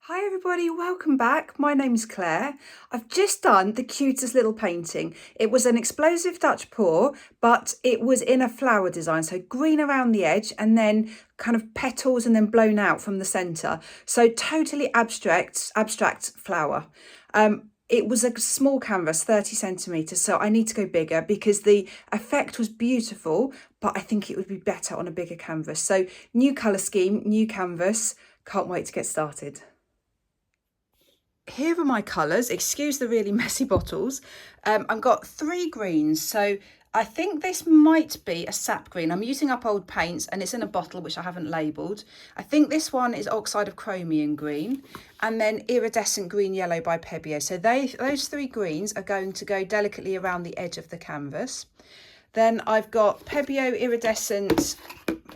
Hi everybody, welcome back. My name's Claire. I've just done the cutest little painting. It was an explosive Dutch pour, but it was in a flower design. So green around the edge and then kind of petals and then blown out from the centre. So totally abstract flower. It was a small canvas, 30 centimetres, so I need to go bigger because the effect was beautiful, but I think it would be better on a bigger canvas. So new colour scheme, new canvas. Can't wait to get started. Here are my colours. Excuse the really messy bottles. I've got 3 greens, so I think this might be a sap green. I'm using up old paints and it's in a bottle which I haven't labelled. I think this one is oxide of chromium green and then iridescent green yellow by Pebeo. So those 3 greens are going to go delicately around the edge of the canvas. Then I've got Pebeo iridescent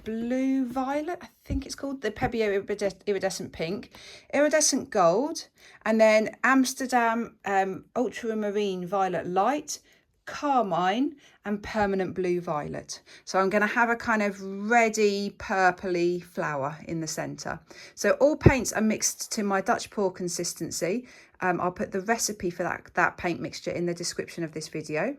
blue violet, I think it's called, the Pebeo iridescent pink, iridescent gold, and then Amsterdam ultramarine violet light, carmine, and permanent blue violet. So I'm going to have a kind of reddy purpley flower in the centre. So all paints are mixed to my Dutch pour consistency. I'll put the recipe for that paint mixture in the description of this video.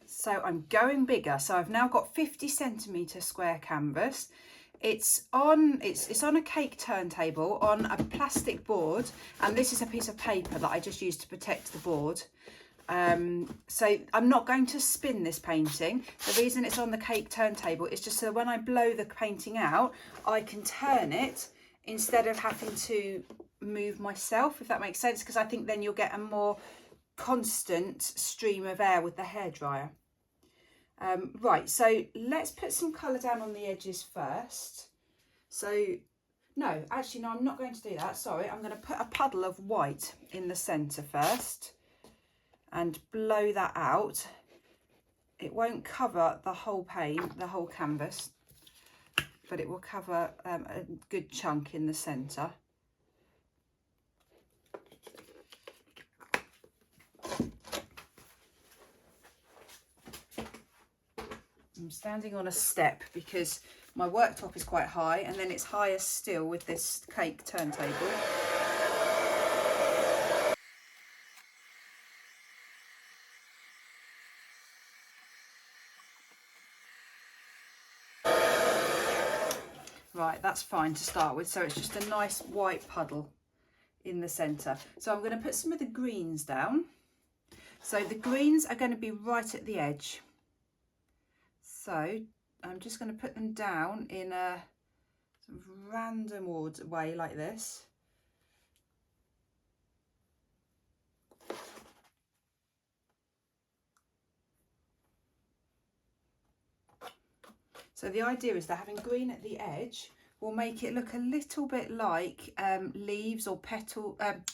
So I'm going bigger. So I've now got 50 centimetre square canvas. It's on a cake turntable on a plastic board, and this is a piece of paper that I just used to protect the board. So I'm not going to spin this painting. The reason it's on the cake turntable is just so when I blow the painting out, I can turn it instead of having to move myself, if that makes sense, because I think then you'll get a more constant stream of air with the hairdryer. Right, so let's put some colour down on the edges first. So, no, actually, no, I'm not going to do that. Sorry, I'm going to put a puddle of white in the centre first and blow that out. It won't cover the whole paint, the whole canvas, but it will cover a good chunk in the centre. I'm standing on a step because my worktop is quite high and then it's higher still with this cake turntable. Right, that's fine to start with. So it's just a nice white puddle in the centre. So I'm going to put some of the greens down. So the greens are going to be right at the edge. So I'm just going to put them down in a sort of random way like this. So the idea is that having green at the edge will make it look a little bit like leaves or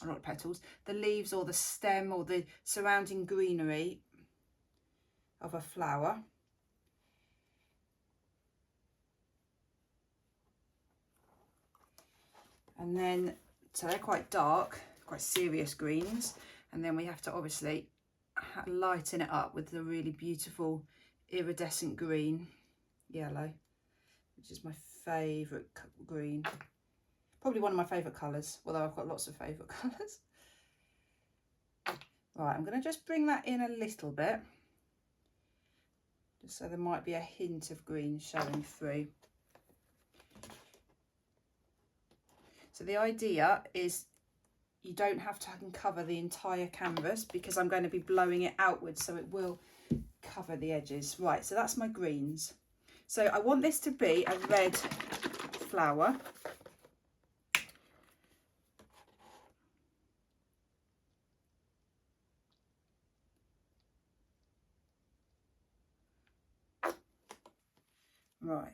not petals, the leaves or the stem or the surrounding greenery of a flower. And then, so they're quite dark, quite serious greens. And then we have to obviously lighten it up with the really beautiful iridescent green, yellow, which is my favourite green. Probably one of my favourite colours, although I've got lots of favourite colours. Right, I'm going to just bring that in a little bit, just so there might be a hint of green showing through. So the idea is you don't have to cover the entire canvas because I'm going to be blowing it outwards, so it will cover the edges. Right, so that's my greens. So I want this to be a red flower. Right.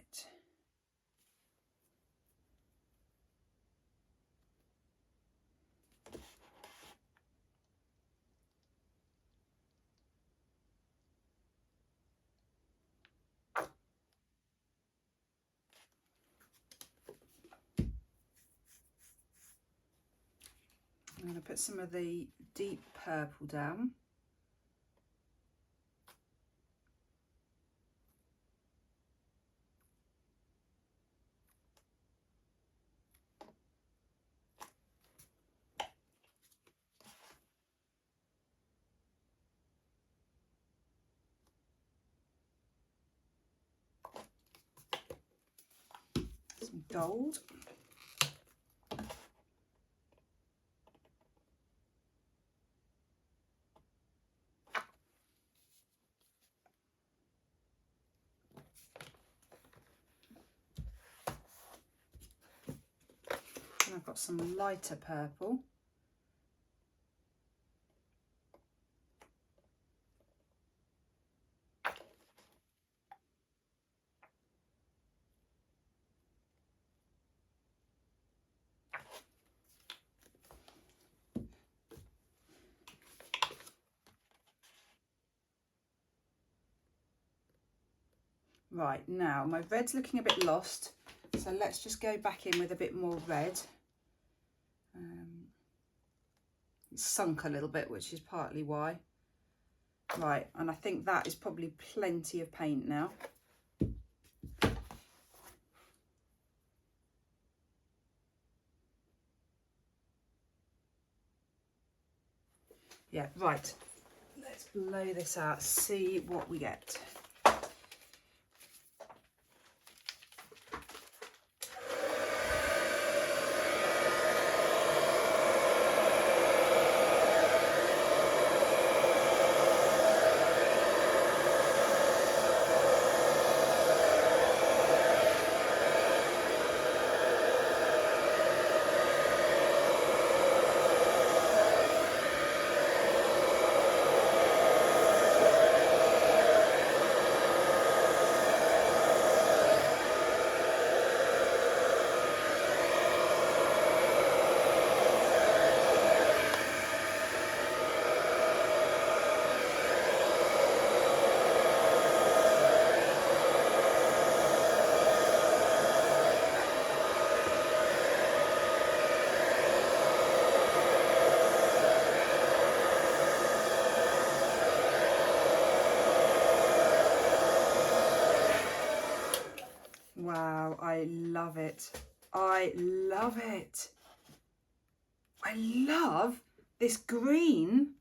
I'm going to put some of the deep purple down. gold. And I've got some lighter purple. Right, now my red's looking a bit lost, so let's just go back in with a bit more red. It's sunk a little bit, which is partly why. Right, and I think that is probably plenty of paint now. Yeah, right. Let's blow this out, see what we get. Wow, I love it. I love it. I love this green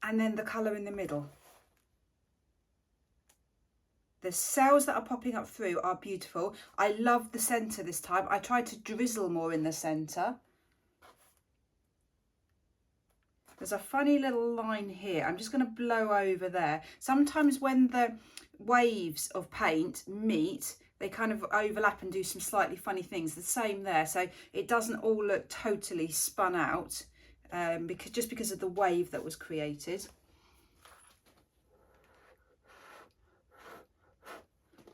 and then the colour in the middle. The cells that are popping up through are beautiful. I love the centre this time. I tried to drizzle more in the centre. There's a funny little line here. I'm just going to blow over there. Sometimes when the waves of paint meet, they kind of overlap and do some slightly funny things. The same there, so it doesn't all look totally spun out because of the wave that was created.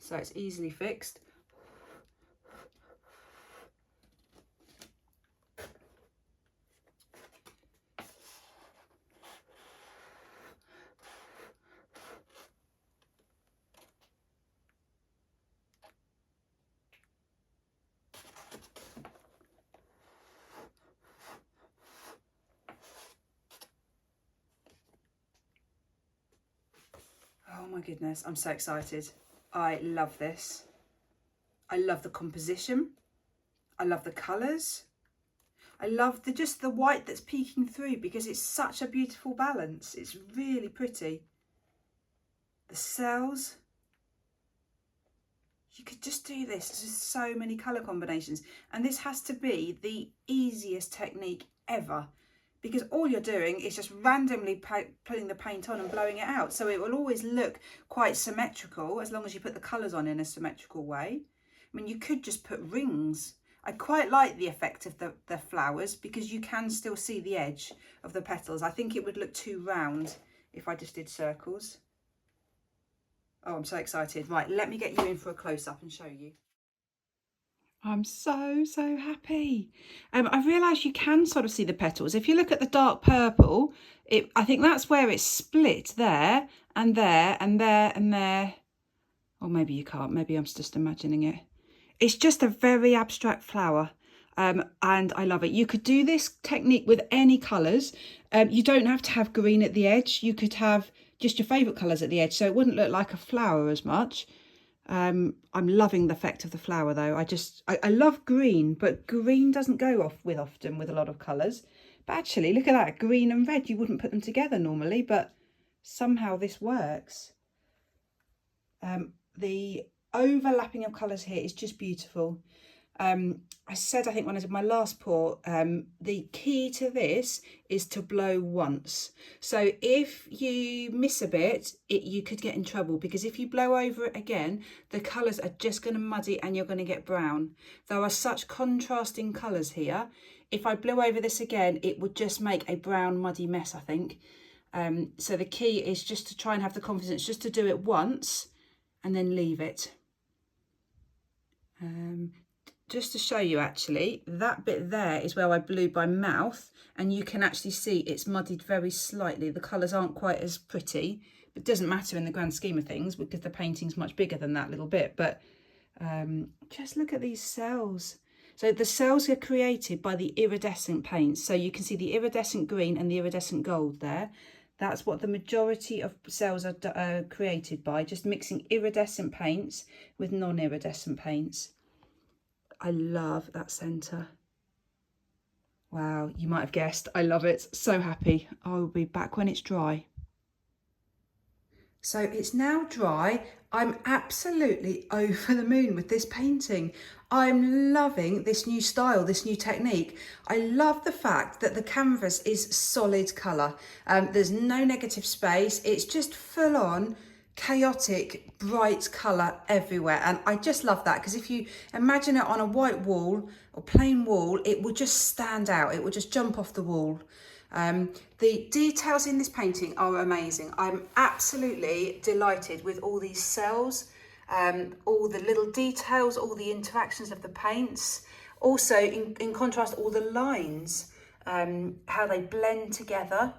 So it's easily fixed. Oh my goodness, I'm so excited. I love this. I love the composition. I love the colours. I love just the white that's peeking through because it's such a beautiful balance. It's really pretty. The cells. You could just do this. There's just so many colour combinations. And this has to be the easiest technique ever, because all you're doing is just randomly putting the paint on and blowing it out. So it will always look quite symmetrical as long as you put the colours on in a symmetrical way. I mean, you could just put rings. I quite like the effect of the flowers because you can still see the edge of the petals. I think it would look too round if I just did circles. Oh, I'm so excited. Right, let me get you in for a close-up and show you. I'm so happy. I realised you can sort of see the petals. If you look at the dark purple, I think that's where it's split there and there and there and there. Or maybe you can't. Maybe I'm just imagining it. It's just a very abstract flower. And I love it. You could do this technique with any colours. You don't have to have green at the edge. You could have just your favourite colours at the edge, so it wouldn't look like a flower as much. I'm loving the effect of the flower though. I love green, but green doesn't go off with often with a lot of colours. But actually, look at that, green and red. You wouldn't put them together normally, but somehow this works. The overlapping of colours here is just beautiful. I said, I think when I did my last pour, the key to this is to blow once. So if you miss a bit, you could get in trouble, because if you blow over it again, the colours are just going to muddy and you're going to get brown. There are such contrasting colours here. If I blew over this again, it would just make a brown muddy mess, I think. So the key is just to try and have the confidence just to do it once and then leave it. Just to show you, actually, that bit there is where I blew by mouth, and you can actually see it's muddied very slightly. The colours aren't quite as pretty, but it doesn't matter in the grand scheme of things because the painting's much bigger than that little bit. But just look at these cells. So the cells are created by the iridescent paints. So you can see the iridescent green and the iridescent gold there. That's what the majority of cells are created by, just mixing iridescent paints with non-iridescent paints. I love that centre. Wow, you might have guessed, I love it. So happy. I will be back when it's dry. So it's now dry. I'm absolutely over the moon with this painting. I'm loving this new style, this new technique. I love the fact that the canvas is solid colour. There's no negative space. It's just full on chaotic, bright colour everywhere. And I just love that, because if you imagine it on a white wall or plain wall, it will just stand out. It will just jump off the wall. The details in this painting are amazing. I'm absolutely delighted with all these cells, all the little details, all the interactions of the paints. Also, in contrast, all the lines, how they blend together.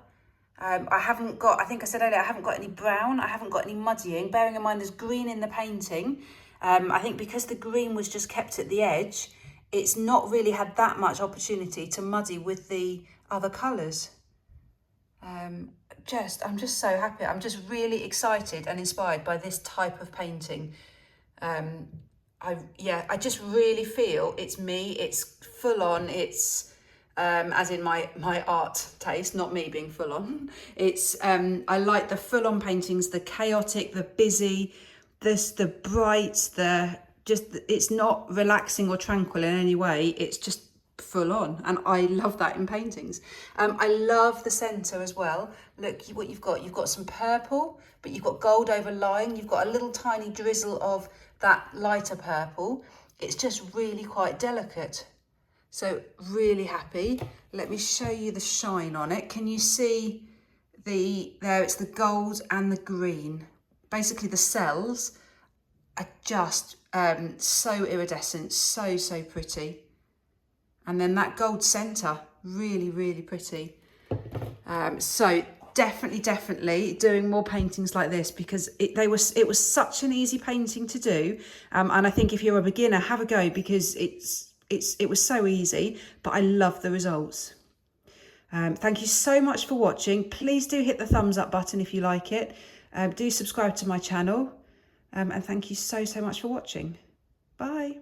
I think I said earlier, I haven't got any brown, I haven't got any muddying, bearing in mind there's green in the painting. I think because the green was just kept at the edge, it's not really had that much opportunity to muddy with the other colours. I'm just so happy. I'm just really excited and inspired by this type of painting. I just really feel it's me, it's full on, it's as in my art taste, not me being full on. It's I like the full on paintings, the chaotic, the busy, the bright, it's not relaxing or tranquil in any way. It's just full on, and I love that in paintings. I love the centre as well. Look what you've got. You've got some purple, but you've got gold overlying. You've got a little tiny drizzle of that lighter purple. It's just really quite delicate. So really happy. Let me show you the shine on it. Can you see there it's the gold and the green. Basically the cells are just so iridescent, so pretty. And then that gold centre, really, really pretty. So definitely doing more paintings like this, because it was such an easy painting to do. And I think if you're a beginner, have a go, because it was so easy, but I love the results. Thank you so much for watching. Please do hit the thumbs up button if you like it. Do subscribe to my channel. And thank you so much for watching. Bye.